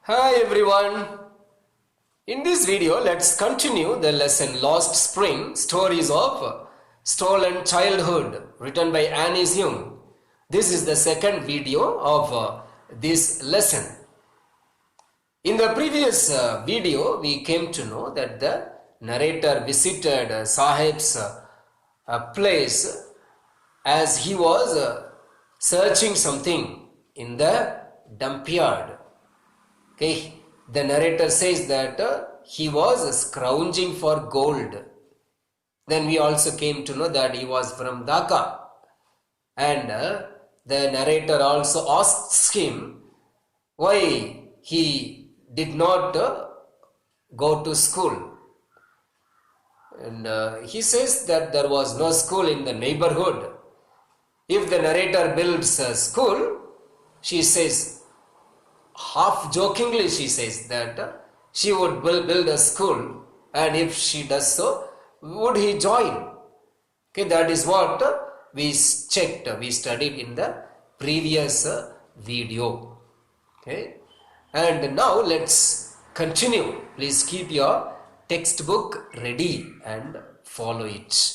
Hi everyone. In this video, let's continue the lesson Lost Spring Stories of Stolen Childhood written by Annie's Young. This is the second video of this lesson. In the previous video, we came to know that the narrator visited Sahib's place as he was searching something in the dump yard. Okay, the narrator says that he was scrounging for gold. Then we also came to know that he was from Dhaka. And the narrator also asks him why he did not go to school. And he says that there was no school in the neighborhood. If the narrator builds a school, she says, half jokingly she says that she would build a school, and if she does so, would he join? Okay, that is what we studied in the previous video. Okay, and now let's continue. Please keep your textbook ready and follow it.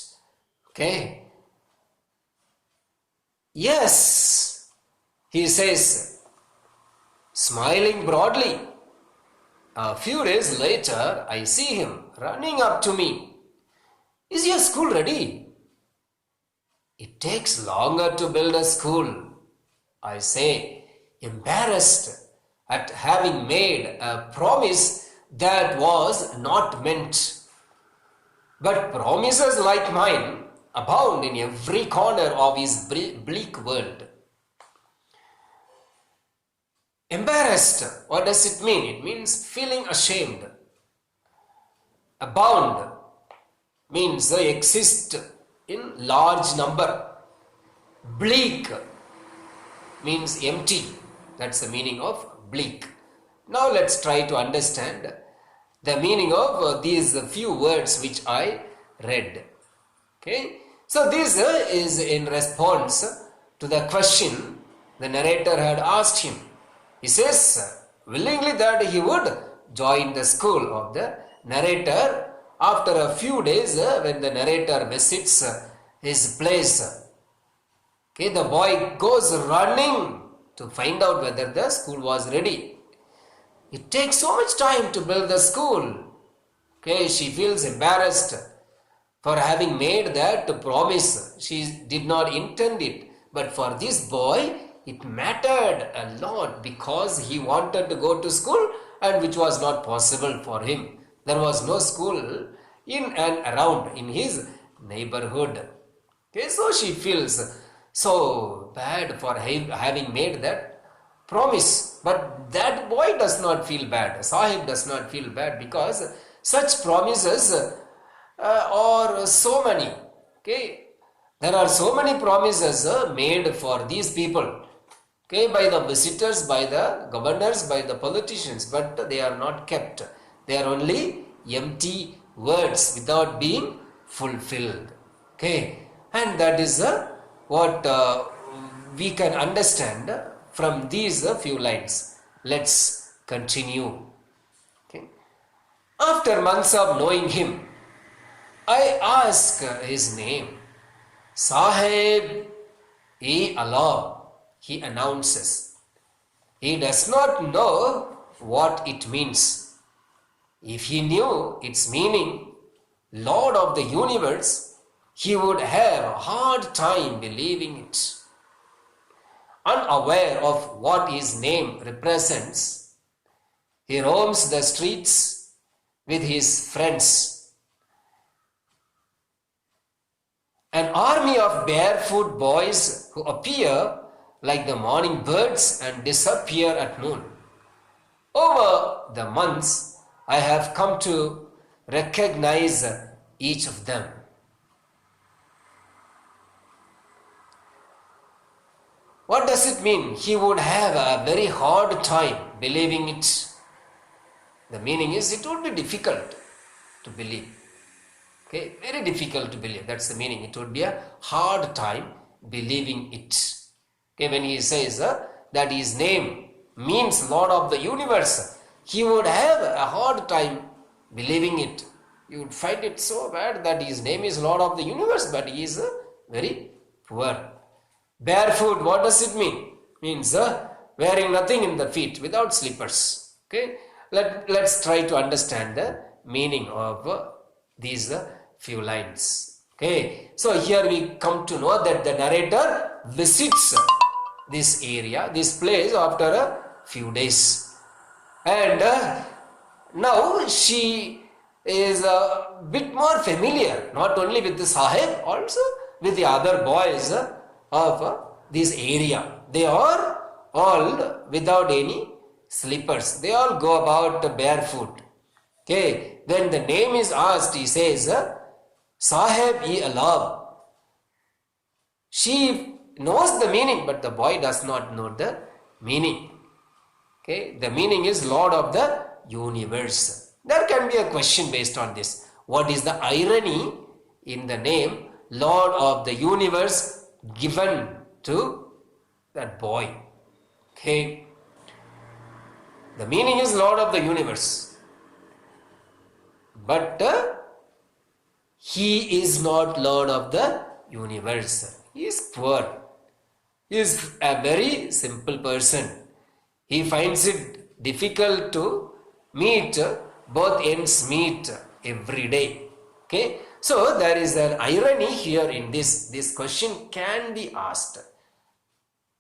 Okay. Yes, he says, smiling broadly. A few days later, I see him running up to me. Is your school ready? It takes longer to build a school, I say, embarrassed at having made a promise that was not meant. But promises like mine abound in every corner of his bleak world. Embarrassed, what does it mean? It means feeling ashamed. Abound means they exist in large number. Bleak means empty. That's the meaning of bleak. Now let's try to understand the meaning of these few words which I read. Okay, so this is in response to the question the narrator had asked him. He says willingly that he would join the school of the narrator after a few days when the narrator visits his place. Okay, the boy goes running to find out whether the school was ready. It takes so much time to build the school. Okay, she feels embarrassed for having made that promise. She did not intend it, but for this boy, it mattered a lot because he wanted to go to school and which was not possible for him. There was no school in and around in his neighborhood. Okay, so she feels so bad for having made that promise. But that boy does not feel bad. Sahib does not feel bad because such promises are so many. Okay, there are so many promises made for these people. Okay, by the visitors, by the governors, by the politicians, but they are not kept. They are only empty words without being fulfilled. Okay, and that is what we can understand from these few lines. Let's continue. Okay. After months of knowing him, I ask his name. Sahib-e-Allah, he announces. He does not know what it means. If he knew its meaning, Lord of the universe, he would have a hard time believing it. Unaware of what his name represents, he roams the streets with his friends. An army of barefoot boys who appear like the morning birds and disappear at noon. Over the months, I have come to recognize each of them. What does it mean? He would have a very hard time believing it. The meaning is it would be difficult to believe. Okay, very difficult to believe. That's the meaning. It would be a hard time believing it. Okay, when he says that his name means Lord of the universe, he would have a hard time believing it. You would find it so bad that his name is Lord of the Universe, but he is very poor. Barefoot, what does it mean? Means wearing nothing in the feet, without slippers. Okay, let's try to understand the meaning of these few lines. Okay, so here we come to know that the narrator visits this area, this place after a few days, and now she is a bit more familiar, not only with the Sahib, also with the other boys of this area. They are all without any slippers. They all go about barefoot. Okay, when the name is asked, he says, Sahib-e-Alam. She knows the meaning, but the boy does not know the meaning. Okay, the meaning is Lord of the Universe. There can be a question based on this. What is the irony in the name Lord of the Universe given to that boy? Okay, the meaning is Lord of the Universe, but he is not Lord of the Universe. He is poor. He is a very simple person. He finds it difficult to meet both ends meet every day. Okay, so there is an irony here in this. This question can be asked.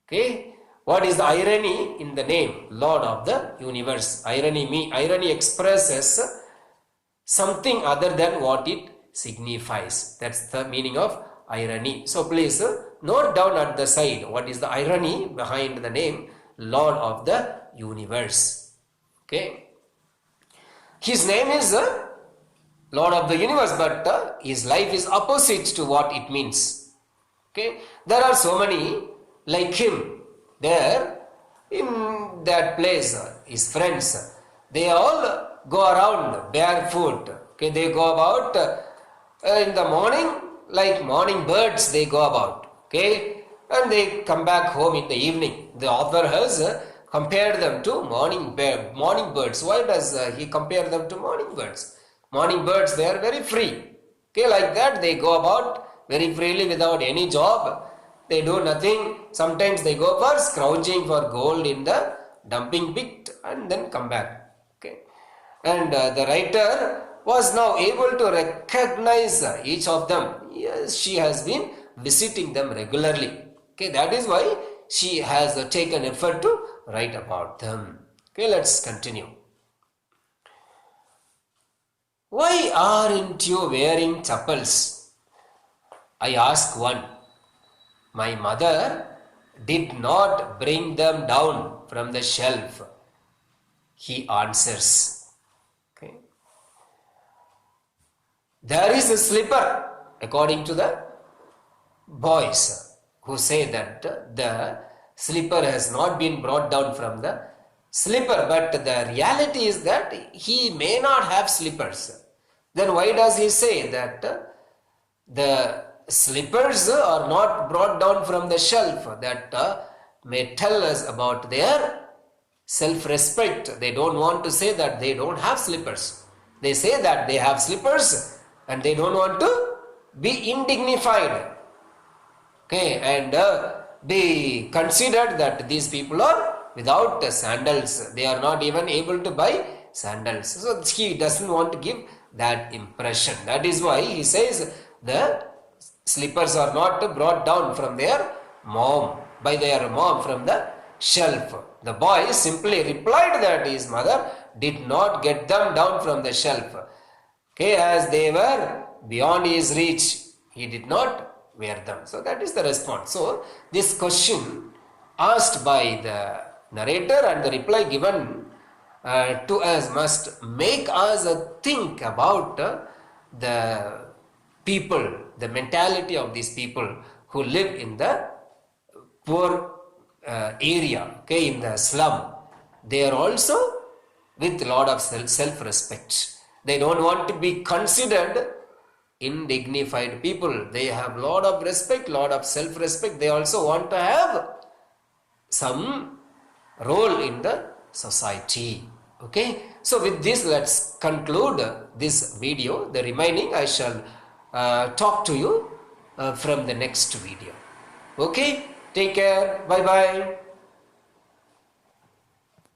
Okay, what is the irony in the name Lord of the Universe? Irony expresses something other than what it signifies. That's the meaning of irony. So please note down at the side what is the irony behind the name Lord of the Universe. Okay. His name is Lord of the Universe, but his life is opposite to what it means. Okay, there are so many like him there in that place. His friends, they all go around barefoot. Okay, they go about in the morning like morning birds. They go about. Okay, and they come back home in the evening. The author has compared them to morning birds. Why does he compare them to morning birds? Morning birds, they are very free. Okay, like that they go about very freely without any job. They do nothing. Sometimes they go for scrounging for gold in the dumping pit and then come back. Okay, and the writer was now able to recognize each of them. Yes, she has been visiting them regularly. Okay, that is why she has taken effort to write about them. Okay, let's continue. Why aren't you wearing chappals? I ask one. My mother did not bring them down from the shelf. He answers. Okay. There is a slipper, according to the boys, who say that the slipper has not been brought down from the slipper, but the reality is that he may not have slippers. Then why does he say that the slippers are not brought down from the shelf? That may tell us about their self-respect. They don't want to say that they don't have slippers. They say that they have slippers and they don't want to be indignified. Okay, and be considered that these people are without sandals. They are not even able to buy sandals. So he doesn't want to give that impression. That is why he says the slippers are not brought down from their mom, by their mom from the shelf. The boy simply replied that his mother did not get them down from the shelf. Okay, as they were beyond his reach, he did not wear them. So that is the response. So this question asked by the narrator and the reply given to us must make us think about the people, the mentality of these people who live in the poor area, okay, in the slum. They are also with a lot of self-respect. They don't want to be considered indignified people. They have a lot of respect, lot of self-respect. They also want to have some role in the society. Okay, so with this let's conclude this video. The remaining I shall talk to you from the next video. Okay, take care, bye bye.